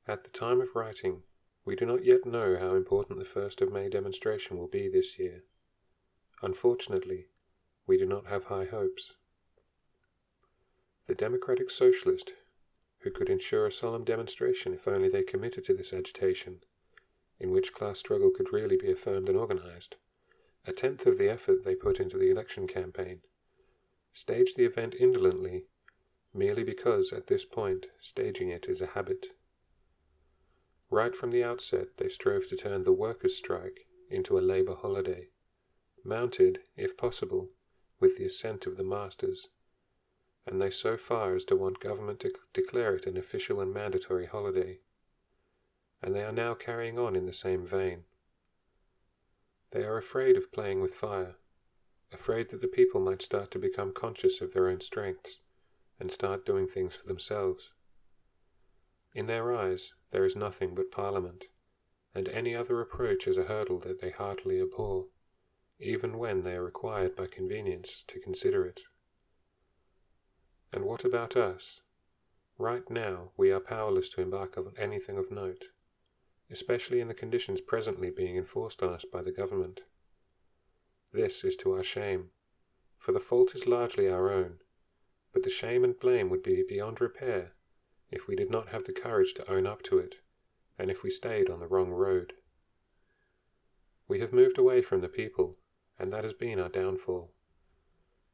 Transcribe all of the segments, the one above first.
At the time of writing, we do not yet know how important the 1st of May demonstration will be this year. Unfortunately, we do not have high hopes. The Democratic Socialist, who could ensure a solemn demonstration if only they committed to this agitation, in which class struggle could really be affirmed and organized, a tenth of the effort they put into the election campaign, staged the event indolently, merely because at this point staging it is a habit. Right from the outset they strove to turn the workers' strike into a labor holiday, mounted, if possible, with the assent of the masters, and they so far as to want government to declare it an official and mandatory holiday. And they are now carrying on in the same vein. They are afraid of playing with fire, afraid that the people might start to become conscious of their own strengths, and start doing things for themselves. In their eyes, there is nothing but Parliament, and any other approach is a hurdle that they heartily abhor, even when they are required by convenience to consider it. And what about us? Right now, we are powerless to embark on anything of note, especially in the conditions presently being enforced on us by the government. This is to our shame, for the fault is largely our own, but the shame and blame would be beyond repair if we did not have the courage to own up to it, and if we stayed on the wrong road. We have moved away from the people, and that has been our downfall.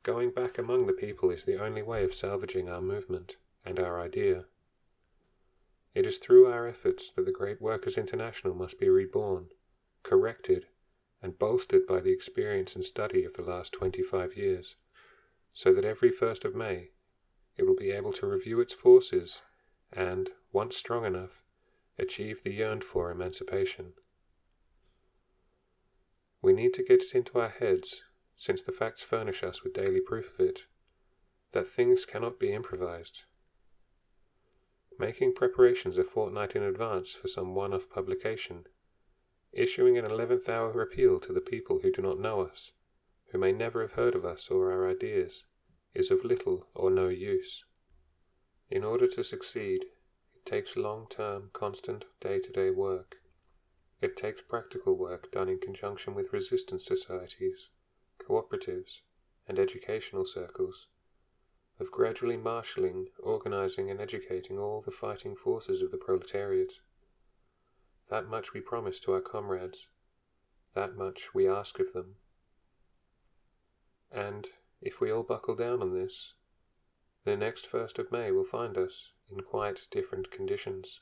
Going back among the people is the only way of salvaging our movement and our idea. It is through our efforts that the great Workers' International must be reborn, corrected, and bolstered by the experience and study of the last 25 years, so that every 1st of May it will be able to review its forces and, once strong enough, achieve the yearned-for emancipation. We need to get it into our heads, since the facts furnish us with daily proof of it, that things cannot be improvised. Making preparations a fortnight in advance for some one-off publication, issuing an 11th hour appeal to the people who do not know us, who may never have heard of us or our ideas, is of little or no use. In order to succeed, it takes long-term, constant, day-to-day work. It takes practical work done in conjunction with resistance societies, cooperatives, and educational circles, of gradually marshalling, organizing, and educating all the fighting forces of the proletariat. That much we promise to our comrades, that much we ask of them. And, if we all buckle down on this, the next 1st of May will find us in quite different conditions.